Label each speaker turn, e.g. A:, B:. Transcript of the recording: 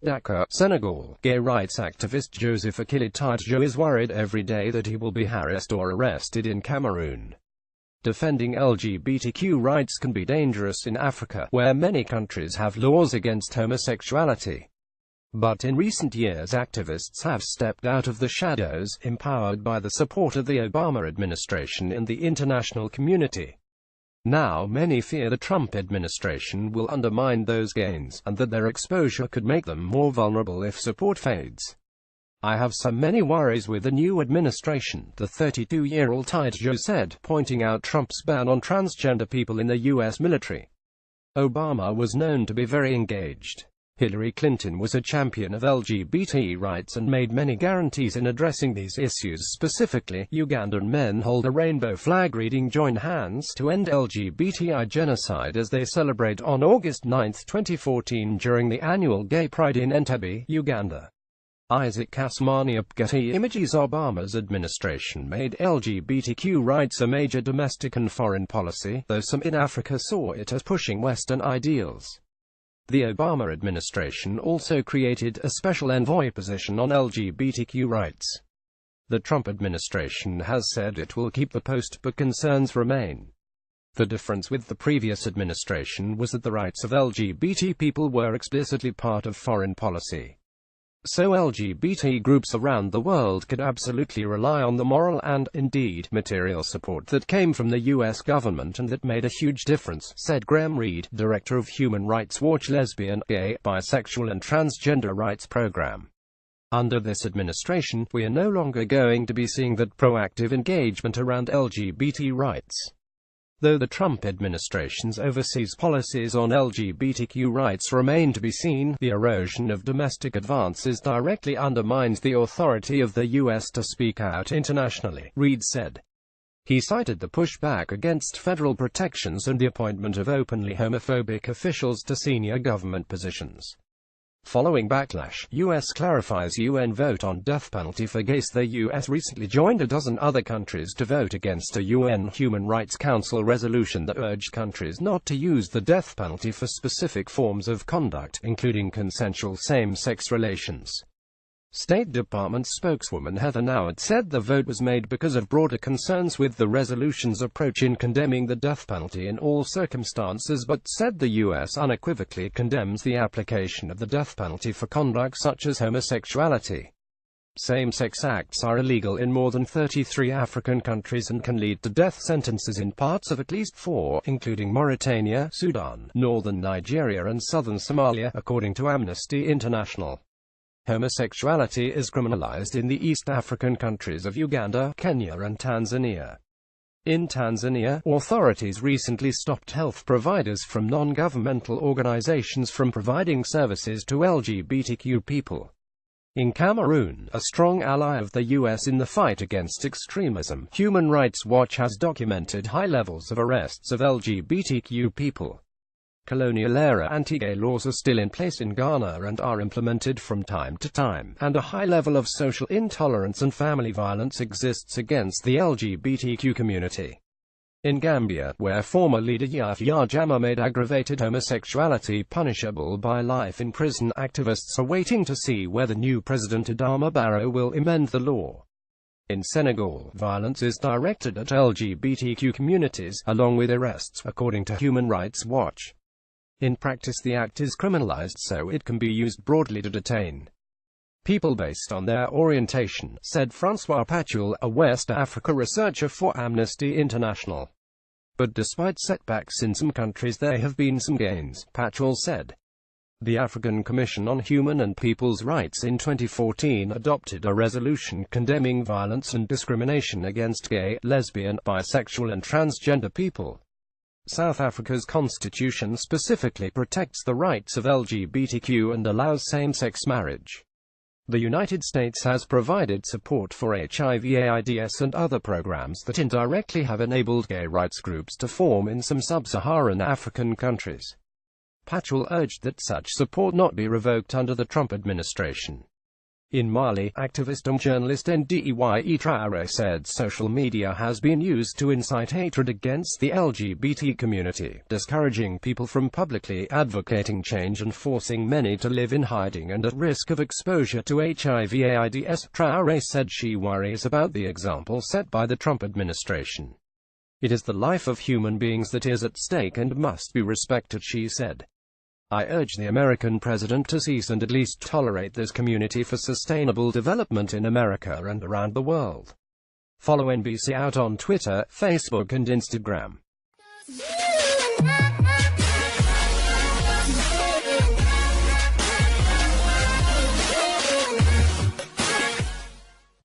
A: Dakar, Senegal. Gay rights activist Joseph Akili Tidjo is worried every day that he will be harassed or arrested in Cameroon. Defending LGBTQ rights can be dangerous in Africa, where many countries have laws against homosexuality. But in recent years activists have stepped out of the shadows, empowered by the support of the Obama administration and the international community. Now many fear the Trump administration will undermine those gains, and that their exposure could make them more vulnerable if support fades. "I have so many worries with the new administration," the 32-year-old Tidjo said, pointing out Trump's ban on transgender people in the U.S. military. Obama was known to be very engaged. Hillary Clinton was a champion of LGBT rights and made many guarantees in addressing these issues. Specifically, Ugandan men hold a rainbow flag reading "Join hands to end LGBTI genocide" as they celebrate on August 9, 2014 during the annual Gay Pride in Entebbe, Uganda. Isaac Kasmani Upgati images Obama's administration made LGBTQ rights a major domestic and foreign policy, though some in Africa saw it as pushing Western ideals. The Obama administration also created a special envoy position on LGBTQ rights. The Trump administration has said it will keep the post, but concerns remain. The difference with the previous administration was that the rights of LGBT people were explicitly part of foreign policy. So LGBT groups around the world could absolutely rely on the moral and, indeed, material support that came from the U.S. government, and that made a huge difference, said Graham Reed, director of Human Rights Watch Lesbian, Gay, Bisexual and Transgender Rights Program. Under this administration, we are no longer going to be seeing that proactive engagement around LGBT rights. Though the Trump administration's overseas policies on LGBTQ rights remain to be seen, the erosion of domestic advances directly undermines the authority of the U.S. to speak out internationally, Reid said. He cited the pushback against federal protections and the appointment of openly homophobic officials to senior government positions. Following backlash, U.S. clarifies UN vote on death penalty for gays. The U.S. recently joined a dozen other countries to vote against a UN Human Rights Council resolution that urged countries not to use the death penalty for specific forms of conduct, including consensual same-sex relations. State Department spokeswoman Heather Nauert said the vote was made because of broader concerns with the resolution's approach in condemning the death penalty in all circumstances, but said the U.S. unequivocally condemns the application of the death penalty for conduct such as homosexuality. Same-sex acts are illegal in more than 33 African countries and can lead to death sentences in parts of at least 4, including Mauritania, Sudan, northern Nigeria and southern Somalia, according to Amnesty International. Homosexuality is criminalized in the East African countries of Uganda, Kenya and Tanzania. In Tanzania, authorities recently stopped health providers from non-governmental organizations from providing services to LGBTQ people. In Cameroon, a strong ally of the U.S. in the fight against extremism, Human Rights Watch has documented high levels of arrests of LGBTQ people. Colonial-era anti-gay laws are still in place in Ghana and are implemented from time to time, and a high level of social intolerance and family violence exists against the LGBTQ community. In Gambia, where former leader Yahya Jammeh made aggravated homosexuality punishable by life in prison, activists are waiting to see whether new President Adama Barrow will amend the law. In Senegal, violence is directed at LGBTQ communities, along with arrests, according to Human Rights Watch. In practice, the act is criminalized so it can be used broadly to detain people based on their orientation, said Francois Pachul, a West Africa researcher for Amnesty International. But despite setbacks in some countries, there have been some gains, Pachul said. The African Commission on Human and People's Rights in 2014 adopted a resolution condemning violence and discrimination against gay, lesbian, bisexual and transgender people. South Africa's constitution specifically protects the rights of LGBTQ and allows same-sex marriage. The United States has provided support for HIV/AIDS and other programs that indirectly have enabled gay rights groups to form in some sub-Saharan African countries. Pachul urged that such support not be revoked under the Trump administration. In Mali, activist and journalist Ndeye Traoré said social media has been used to incite hatred against the LGBT community, discouraging people from publicly advocating change and forcing many to live in hiding and at risk of exposure to HIV/AIDS. Traoré said she worries about the example set by the Trump administration. It is the life of human beings that is at stake and must be respected, she said. I urge the American president to cease and at least tolerate this community for sustainable development in America and around the world. Follow NBC Out on Twitter, Facebook and Instagram.